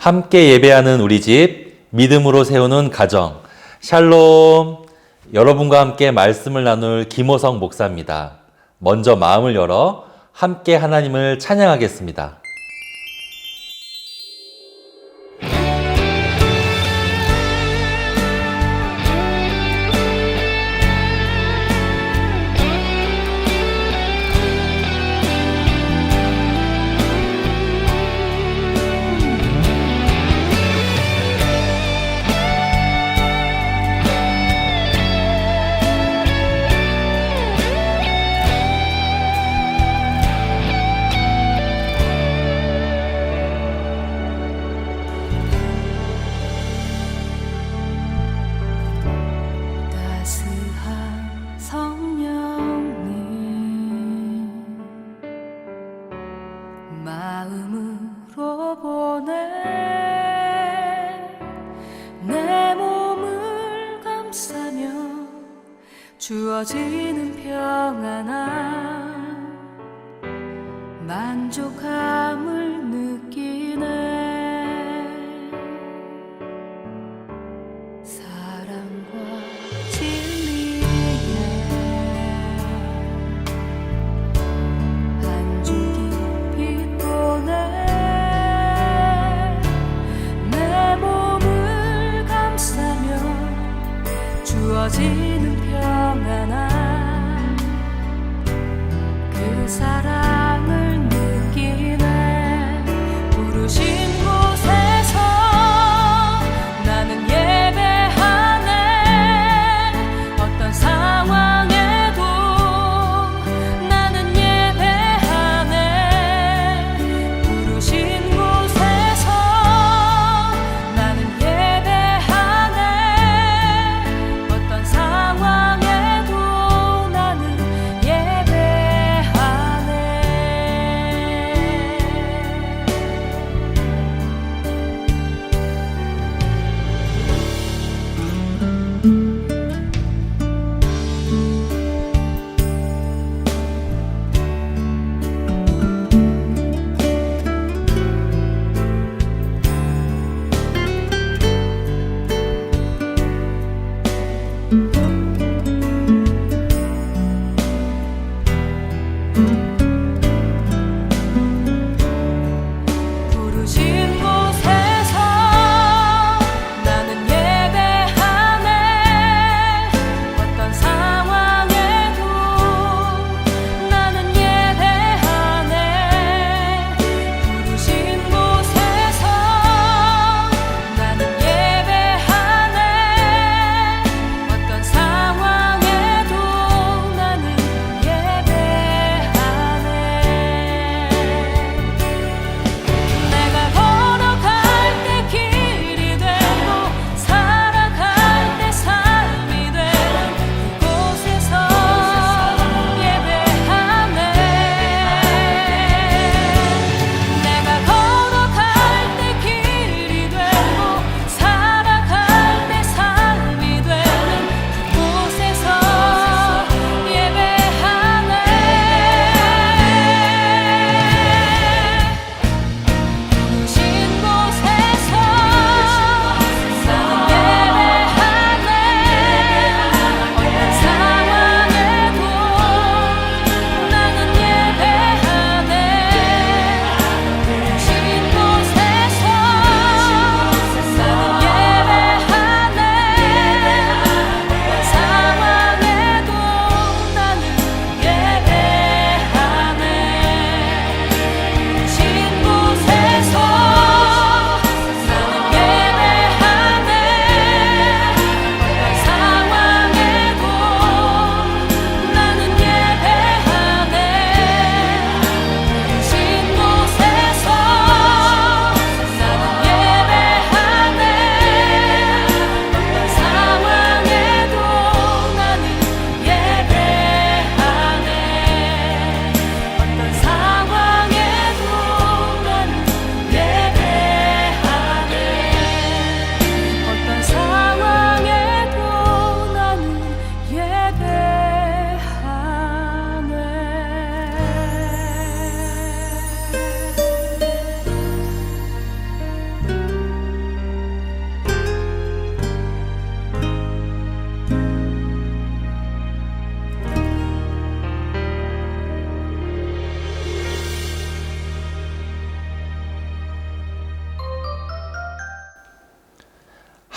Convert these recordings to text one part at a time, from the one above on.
함께 예배하는 우리 집, 믿음으로 세우는 가정. 샬롬. 여러분과 함께 말씀을 나눌 김호성 목사입니다. 먼저 마음을 열어 함께 하나님을 찬양하겠습니다. 따스한 성령님 마음으로 보내 내 몸을 감싸며 주어지는 평안함 만족함을 느끼네 주어지는 평안함 그 사랑을 느끼네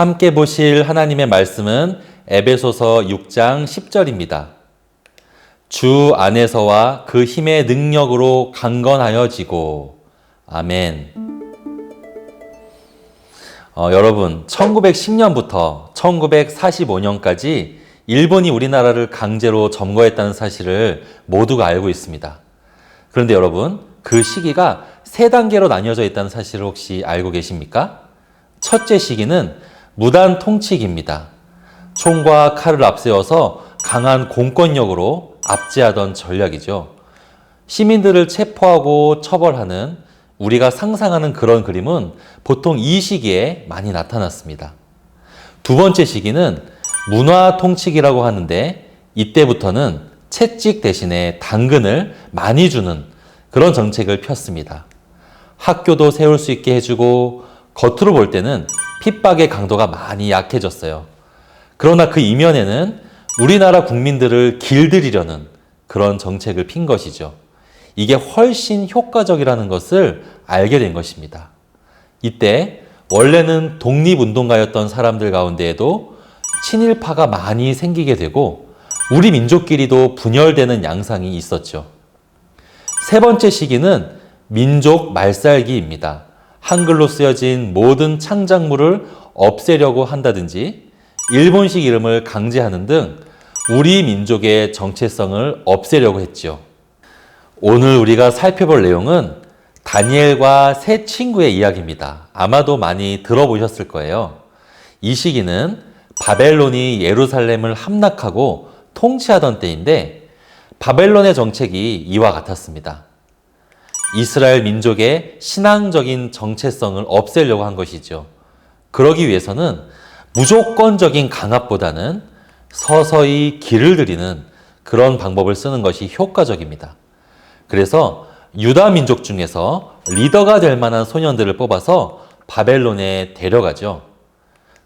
함께 보실 하나님의 말씀은 에베소서 6장 10절입니다. 주 안에서와 그 힘의 능력으로 강건하여지고. 아멘. 여러분, 1910년부터 1945년까지 일본이 우리나라를 강제로 점거했다는 사실을 모두가 알고 있습니다. 그런데 여러분, 그 시기가 세 단계로 나뉘어져 있다는 사실을 혹시 알고 계십니까? 첫째 시기는 무단 통치기입니다. 총과 칼을 앞세워서 강한 공권력으로 압제하던 전략이죠. 시민들을 체포하고 처벌하는 우리가 상상하는 그런 그림은 보통 이 시기에 많이 나타났습니다. 두 번째 시기는 문화 통치기라고 하는데 이때부터는 채찍 대신에 당근을 많이 주는 그런 정책을 폈습니다. 학교도 세울 수 있게 해주고 겉으로 볼 때는 핍박의 강도가 많이 약해졌어요. 그러나 그 이면에는 우리나라 국민들을 길들이려는 그런 정책을 핀 것이죠. 이게 훨씬 효과적이라는 것을 알게 된 것입니다. 이때 원래는 독립운동가였던 사람들 가운데에도 친일파가 많이 생기게 되고 우리 민족끼리도 분열되는 양상이 있었죠. 세 번째 시기는 민족 말살기입니다. 한글로 쓰여진 모든 창작물을 없애려고 한다든지 일본식 이름을 강제하는 등 우리 민족의 정체성을 없애려고 했죠. 오늘 우리가 살펴볼 내용은 다니엘과 세 친구의 이야기입니다. 아마도 많이 들어보셨을 거예요. 이 시기는 바벨론이 예루살렘을 함락하고 통치하던 때인데 바벨론의 정책이 이와 같았습니다. 이스라엘 민족의 신앙적인 정체성을 없애려고 한 것이죠. 그러기 위해서는 무조건적인 강압보다는 서서히 길을 들이는 그런 방법을 쓰는 것이 효과적입니다. 그래서 유다 민족 중에서 리더가 될 만한 소년들을 뽑아서 바벨론에 데려가죠.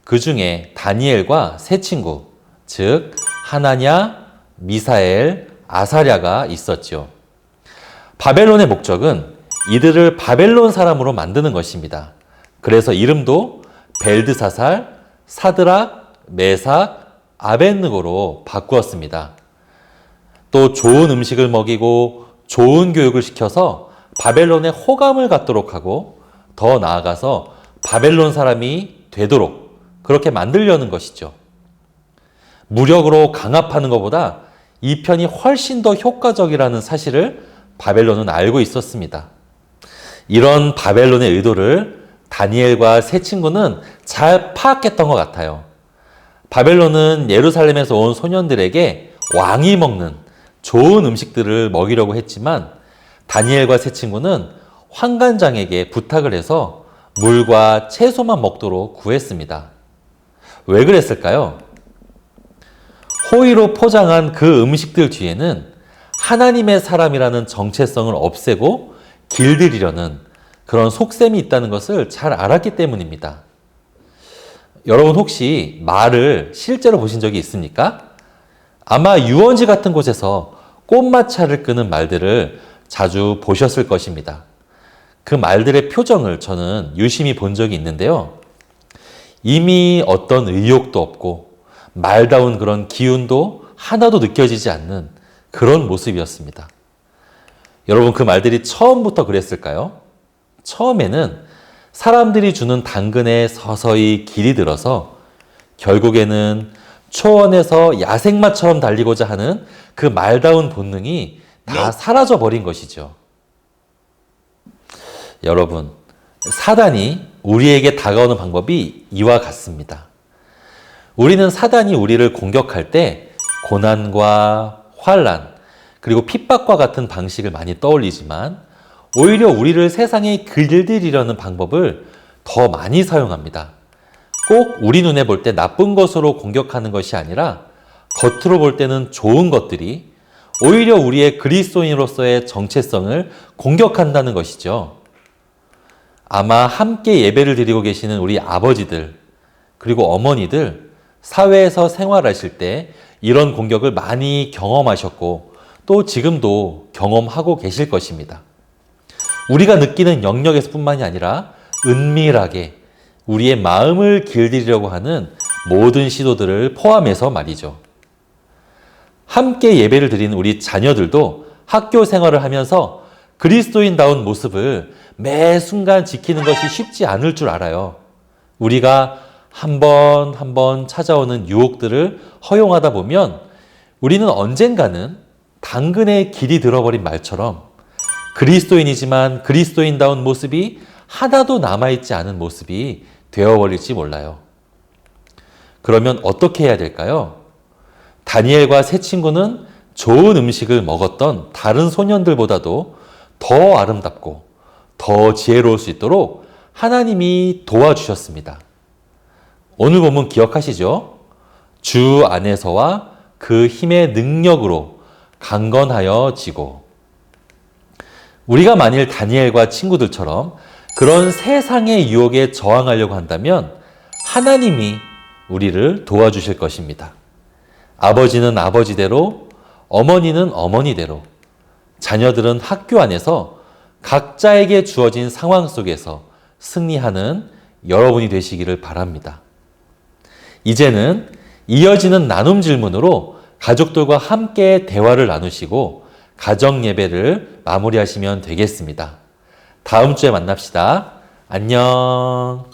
그 중에 다니엘과 세 친구, 즉 하나냐, 미사엘, 아사랴가 있었죠. 바벨론의 목적은 이들을 바벨론 사람으로 만드는 것입니다. 그래서 이름도 벨드사살, 사드락, 메삭, 아벳느고로 바꾸었습니다. 또 좋은 음식을 먹이고 좋은 교육을 시켜서 바벨론에 호감을 갖도록 하고 더 나아가서 바벨론 사람이 되도록 그렇게 만들려는 것이죠. 무력으로 강압하는 것보다 이 편이 훨씬 더 효과적이라는 사실을 바벨론은 알고 있었습니다. 이런 바벨론의 의도를 다니엘과 세 친구는 잘 파악했던 것 같아요. 바벨론은 예루살렘에서 온 소년들에게 왕이 먹는 좋은 음식들을 먹이려고 했지만 다니엘과 세 친구는 환관장에게 부탁을 해서 물과 채소만 먹도록 구했습니다. 왜 그랬을까요? 호의로 포장한 그 음식들 뒤에는 하나님의 사람이라는 정체성을 없애고 길들이려는 그런 속셈이 있다는 것을 잘 알았기 때문입니다. 여러분 혹시 말을 실제로 보신 적이 있습니까? 아마 유원지 같은 곳에서 꽃마차를 끄는 말들을 자주 보셨을 것입니다. 그 말들의 표정을 저는 유심히 본 적이 있는데요. 이미 어떤 의욕도 없고 말다운 그런 기운도 하나도 느껴지지 않는 그런 모습이었습니다. 여러분 그 말들이 처음부터 그랬을까요? 처음에는 사람들이 주는 당근에 서서히 길이 들어서 결국에는 초원에서 야생마처럼 달리고자 하는 그 말다운 본능이 다 사라져 버린 것이죠. 여러분, 사단이 우리에게 다가오는 방법이 이와 같습니다. 우리는 사단이 우리를 공격할 때 고난과 환난, 그리고 핍박과 같은 방식을 많이 떠올리지만 오히려 우리를 세상에 길들이려는 방법을 더 많이 사용합니다. 꼭 우리 눈에 볼 때 나쁜 것으로 공격하는 것이 아니라 겉으로 볼 때는 좋은 것들이 오히려 우리의 그리스도인으로서의 정체성을 공격한다는 것이죠. 아마 함께 예배를 드리고 계시는 우리 아버지들 그리고 어머니들 사회에서 생활하실 때 이런 공격을 많이 경험하셨고 또 지금도 경험하고 계실 것입니다. 우리가 느끼는 영역에서 뿐만이 아니라 은밀하게 우리의 마음을 길들이려고 하는 모든 시도들을 포함해서 말이죠. 함께 예배를 드리는 우리 자녀들도 학교 생활을 하면서 그리스도인다운 모습을 매 순간 지키는 것이 쉽지 않을 줄 알아요. 우리가 한 번 한 번 찾아오는 유혹들을 허용하다 보면 우리는 언젠가는 당근에 길이 들어버린 말처럼 그리스도인이지만 그리스도인다운 모습이 하나도 남아있지 않은 모습이 되어버릴지 몰라요. 그러면 어떻게 해야 될까요? 다니엘과 세 친구는 좋은 음식을 먹었던 다른 소년들보다도 더 아름답고 더 지혜로울 수 있도록 하나님이 도와주셨습니다. 오늘 본문 기억하시죠? 주 안에서와 그 힘의 능력으로 강건하여 지고. 우리가 만일 다니엘과 친구들처럼 그런 세상의 유혹에 저항하려고 한다면 하나님이 우리를 도와주실 것입니다. 아버지는 아버지대로, 어머니는 어머니대로, 자녀들은 학교 안에서 각자에게 주어진 상황 속에서 승리하는 여러분이 되시기를 바랍니다. 이제는 이어지는 나눔 질문으로 가족들과 함께 대화를 나누시고 가정 예배를 마무리하시면 되겠습니다. 다음 주에 만납시다. 안녕.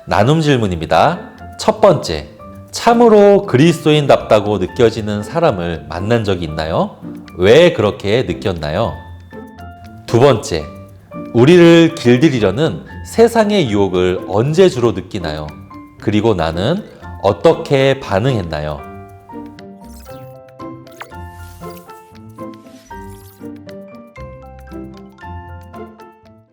나눔 질문입니다. 첫 번째, 참으로 그리스도인답다고 느껴지는 사람을 만난 적이 있나요? 왜 그렇게 느꼈나요? 두 번째, 우리를 길들이려는 세상의 유혹을 언제 주로 느끼나요? 그리고 나는 어떻게 반응했나요?